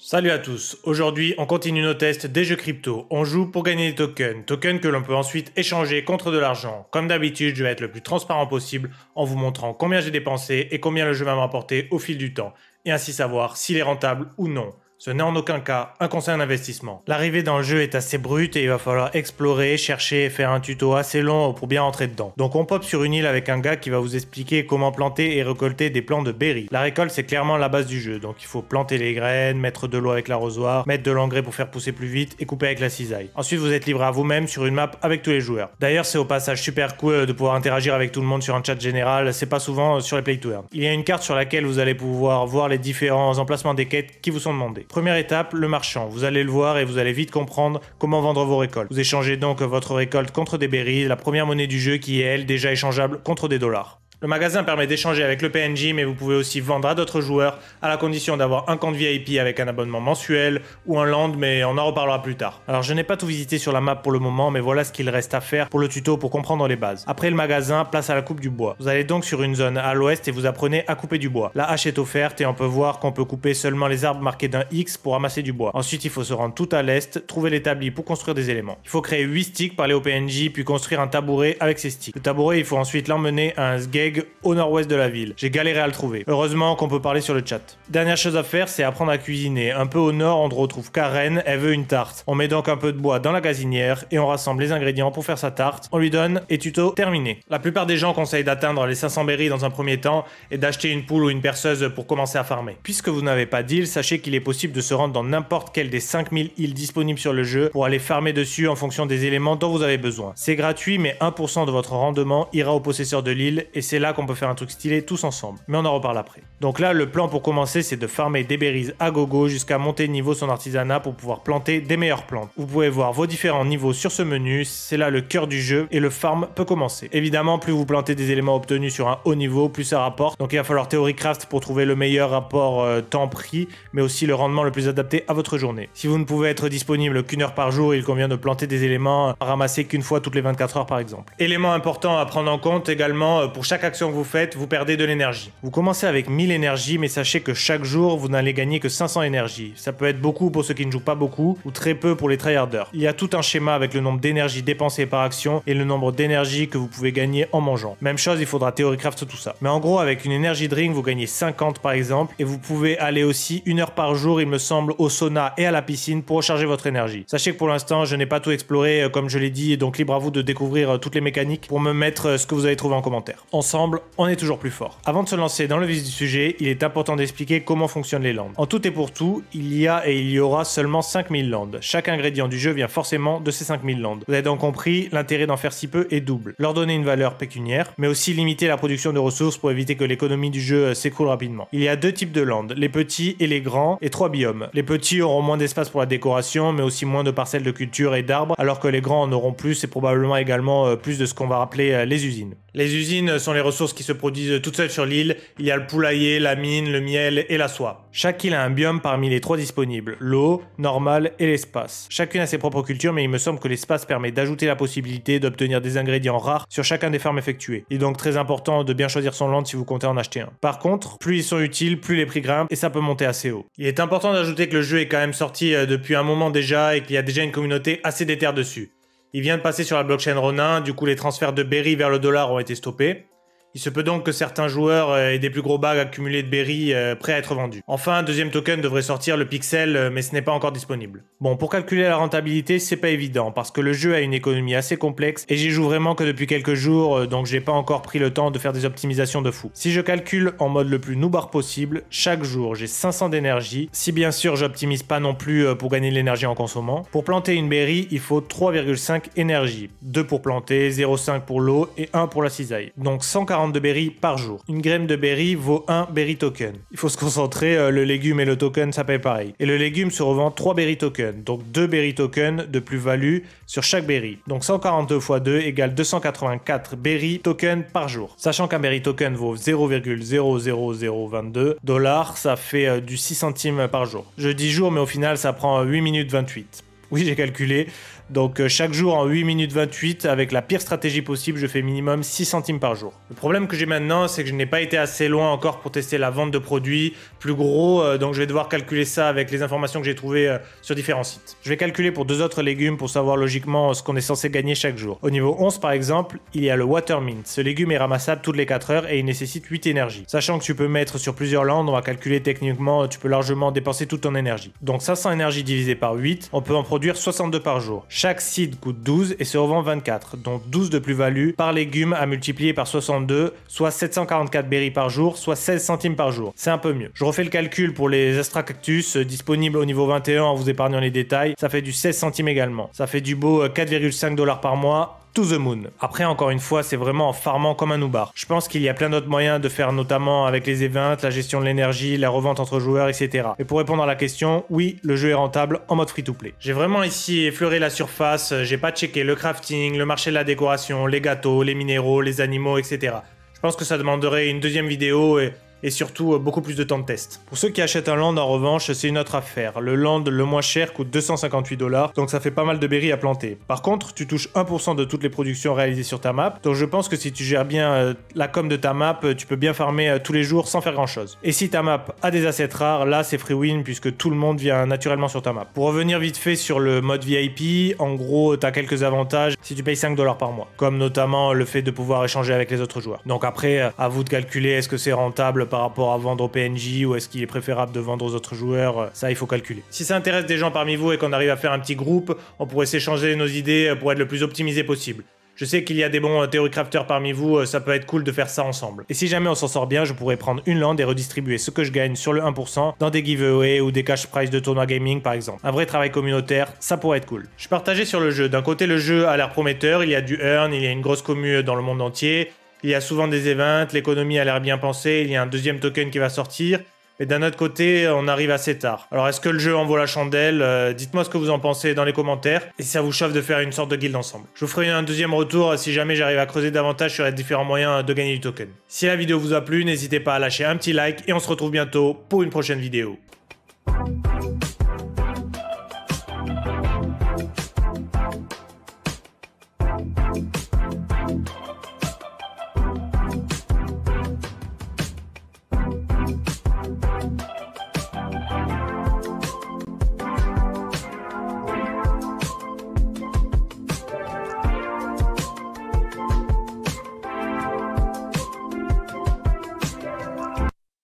Salut à tous, aujourd'hui on continue nos tests des jeux crypto, on joue pour gagner des tokens, tokens que l'on peut ensuite échanger contre de l'argent. Comme d'habitude, je vais être le plus transparent possible en vous montrant combien j'ai dépensé et combien le jeu va me rapporter au fil du temps, et ainsi savoir s'il est rentable ou non. Ce n'est en aucun cas un conseil d'investissement. L'arrivée dans le jeu est assez brute et il va falloir explorer, chercher et faire un tuto assez long pour bien rentrer dedans. Donc on pop sur une île avec un gars qui va vous expliquer comment planter et récolter des plants de berry. La récolte c'est clairement la base du jeu, donc il faut planter les graines, mettre de l'eau avec l'arrosoir, mettre de l'engrais pour faire pousser plus vite et couper avec la cisaille. Ensuite vous êtes livré à vous-même sur une map avec tous les joueurs. D'ailleurs c'est au passage super cool de pouvoir interagir avec tout le monde sur un chat général, c'est pas souvent sur les play to earn. Il y a une carte sur laquelle vous allez pouvoir voir les différents emplacements des quêtes qui vous sont demandés. Première étape, le marchand. Vous allez le voir et vous allez vite comprendre comment vendre vos récoltes. Vous échangez donc votre récolte contre des berries, la première monnaie du jeu qui est elle déjà échangeable contre des dollars. Le magasin permet d'échanger avec le PNJ, mais vous pouvez aussi vendre à d'autres joueurs à la condition d'avoir un compte VIP avec un abonnement mensuel ou un land, mais on en reparlera plus tard. Alors je n'ai pas tout visité sur la map pour le moment, mais voilà ce qu'il reste à faire pour le tuto pour comprendre les bases. Après le magasin, place à la coupe du bois. Vous allez donc sur une zone à l'ouest et vous apprenez à couper du bois. La hache est offerte et on peut voir qu'on peut couper seulement les arbres marqués d'un X pour amasser du bois. Ensuite il faut se rendre tout à l'est, trouver l'établi pour construire des éléments. Il faut créer 8 sticks, parler au PNJ, puis construire un tabouret avec ces sticks. Le tabouret il faut ensuite l'emmener à un sgeg au nord-ouest de la ville. J'ai galéré à le trouver. Heureusement qu'on peut parler sur le chat. Dernière chose à faire, c'est apprendre à cuisiner. Un peu au nord, on retrouve Karen, elle veut une tarte. On met donc un peu de bois dans la gazinière et on rassemble les ingrédients pour faire sa tarte. On lui donne et tuto terminé. La plupart des gens conseillent d'atteindre les 500 berries dans un premier temps et d'acheter une poule ou une perceuse pour commencer à farmer. Puisque vous n'avez pas d'île, sachez qu'il est possible de se rendre dans n'importe quelle des 5000 îles disponibles sur le jeu pour aller farmer dessus en fonction des éléments dont vous avez besoin. C'est gratuit, mais 1% de votre rendement ira au possesseur de l'île et c'est là qu'on peut faire un truc stylé tous ensemble, mais on en reparle après. Donc là, le plan pour commencer, c'est de farmer des berries à gogo jusqu'à monter niveau son artisanat pour pouvoir planter des meilleures plantes. Vous pouvez voir vos différents niveaux sur ce menu, c'est là le cœur du jeu et le farm peut commencer. Évidemment, plus vous plantez des éléments obtenus sur un haut niveau, plus ça rapporte. Donc il va falloir Theory Craft pour trouver le meilleur rapport temps-prix, mais aussi le rendement le plus adapté à votre journée. Si vous ne pouvez être disponible qu'une heure par jour, il convient de planter des éléments ramassés qu'une fois toutes les 24 heures par exemple. Élément important à prendre en compte également, pour chaque action que vous faites, vous perdez de l'énergie. Vous commencez avec 1000 énergie, mais sachez que chaque jour, vous n'allez gagner que 500 énergie. Ça peut être beaucoup pour ceux qui ne jouent pas beaucoup, ou très peu pour les tryharders. Il y a tout un schéma avec le nombre d'énergie dépensée par action et le nombre d'énergie que vous pouvez gagner en mangeant. Même chose, il faudra Theorycraft tout ça. Mais en gros, avec une énergie drink, vous gagnez 50 par exemple, et vous pouvez aller aussi 1 heure par jour, il me semble, au sauna et à la piscine pour recharger votre énergie. Sachez que pour l'instant, je n'ai pas tout exploré, comme je l'ai dit, et donc libre à vous de découvrir toutes les mécaniques pour me mettre ce que vous avez trouvé en commentaire. Ensemble, on est toujours plus fort. Avant de se lancer dans le vif du sujet, il est important d'expliquer comment fonctionnent les landes. En tout et pour tout, il y a et il y aura seulement 5000 landes. Chaque ingrédient du jeu vient forcément de ces 5000 landes. Vous avez donc compris, l'intérêt d'en faire si peu est double. Leur donner une valeur pécuniaire, mais aussi limiter la production de ressources pour éviter que l'économie du jeu s'écroule rapidement. Il y a 2 types de landes, les petits et les grands, et 3 biomes. Les petits auront moins d'espace pour la décoration, mais aussi moins de parcelles de culture et d'arbres, alors que les grands en auront plus et probablement également plus de ce qu'on va appeler les usines. Les usines sont les ressources qui se produisent toutes seules sur l'île. Il y a le poulailler, la mine, le miel et la soie. Chaque île a un biome parmi les 3 disponibles, l'eau, normal et l'espace. Chacune a ses propres cultures, mais il me semble que l'espace permet d'ajouter la possibilité d'obtenir des ingrédients rares sur chacun des fermes effectuées. Il est donc très important de bien choisir son land si vous comptez en acheter un. Par contre, plus ils sont utiles, plus les prix grimpent et ça peut monter assez haut. Il est important d'ajouter que le jeu est quand même sorti depuis un moment déjà et qu'il y a déjà une communauté assez déterre dessus. Il vient de passer sur la blockchain Ronin, du coup les transferts de berry vers le dollar ont été stoppés. Il se peut donc que certains joueurs aient des plus gros bags accumulés de berry prêts à être vendus. Enfin, un deuxième token devrait sortir, le pixel, mais ce n'est pas encore disponible. Bon, pour calculer la rentabilité, c'est pas évident, parce que le jeu a une économie assez complexe, et j'y joue vraiment que depuis quelques jours, donc j'ai pas encore pris le temps de faire des optimisations de fou. Si je calcule en mode le plus noobard possible, chaque jour j'ai 500 d'énergie, si bien sûr j'optimise pas non plus pour gagner de l'énergie en consommant. Pour planter une berry, il faut 3,5 énergie, 2 pour planter, 0,5 pour l'eau et 1 pour la cisaille. Donc 140 de berry par jour. Une graine de berry vaut 1 berry token. Il faut se concentrer, le légume et le token ça paye pareil. Et le légume se revend 3 berry tokens, donc 2 berry tokens de plus-value sur chaque berry. Donc 142 x 2 égale 284 berry tokens par jour. Sachant qu'un berry token vaut 0,00022 $, ça fait du 6 centimes par jour. Je dis jour mais au final ça prend 8 minutes 28. Oui, j'ai calculé. Donc chaque jour en 8 minutes 28, avec la pire stratégie possible, je fais minimum 6 centimes par jour. Le problème que j'ai maintenant, c'est que je n'ai pas été assez loin encore pour tester la vente de produits plus gros, donc je vais devoir calculer ça avec les informations que j'ai trouvées sur différents sites. Je vais calculer pour 2 autres légumes pour savoir logiquement ce qu'on est censé gagner chaque jour. Au niveau 11 par exemple, il y a le Watermint. Ce légume est ramassable toutes les 4 heures et il nécessite 8 énergies. Sachant que tu peux mettre sur plusieurs landes, on va calculer techniquement, tu peux largement dépenser toute ton énergie. Donc 500 énergies divisé par 8, on peut en produire 62 par jour. Chaque seed coûte 12 et se revend 24, donc 12 de plus-value par légume à multiplier par 62, soit 744 berries par jour, soit 16 centimes par jour. C'est un peu mieux. Je refais le calcul pour les Astracactus disponibles au niveau 21 en vous épargnant les détails. Ça fait du 16 centimes également. Ça fait du beau 4,5 $ par mois. To the moon. Après, encore une fois, c'est vraiment en farmant comme un noobard. Je pense qu'il y a plein d'autres moyens de faire, notamment avec les events, la gestion de l'énergie, la revente entre joueurs, etc. Et pour répondre à la question, oui, le jeu est rentable en mode free-to-play. J'ai vraiment ici effleuré la surface, j'ai pas checké le crafting, le marché de la décoration, les gâteaux, les minéraux, les animaux, etc. Je pense que ça demanderait une deuxième vidéo et surtout beaucoup plus de temps de test. Pour ceux qui achètent un land en revanche, c'est une autre affaire. Le land le moins cher coûte 258 $, donc ça fait pas mal de berries à planter. Par contre, tu touches 1% de toutes les productions réalisées sur ta map, donc je pense que si tu gères bien la com de ta map, tu peux bien farmer tous les jours sans faire grand chose. Et si ta map a des assets rares, là c'est free win puisque tout le monde vient naturellement sur ta map. Pour revenir vite fait sur le mode VIP, en gros t'as quelques avantages si tu payes 5 $ par mois, comme notamment le fait de pouvoir échanger avec les autres joueurs. Donc après, à vous de calculer est-ce que c'est rentable par rapport à vendre au PNJ ou est-ce qu'il est préférable de vendre aux autres joueurs, ça il faut calculer. Si ça intéresse des gens parmi vous et qu'on arrive à faire un petit groupe, on pourrait s'échanger nos idées pour être le plus optimisé possible. Je sais qu'il y a des bons theory crafters parmi vous, ça peut être cool de faire ça ensemble. Et si jamais on s'en sort bien, je pourrais prendre une land et redistribuer ce que je gagne sur le 1% dans des giveaways ou des cash prize de tournois gaming par exemple. Un vrai travail communautaire, ça pourrait être cool. Je suis partagé sur le jeu. D'un côté, le jeu a l'air prometteur, il y a du earn, il y a une grosse commu dans le monde entier. Il y a souvent des events, l'économie a l'air bien pensée, il y a un deuxième token qui va sortir. Mais d'un autre côté, on arrive assez tard. Alors est-ce que le jeu en vaut la chandelle? Dites-moi ce que vous en pensez dans les commentaires. Et si ça vous chauffe de faire une sorte de guilde ensemble. Je vous ferai un deuxième retour si jamais j'arrive à creuser davantage sur les différents moyens de gagner du token. Si la vidéo vous a plu, n'hésitez pas à lâcher un petit like et on se retrouve bientôt pour une prochaine vidéo.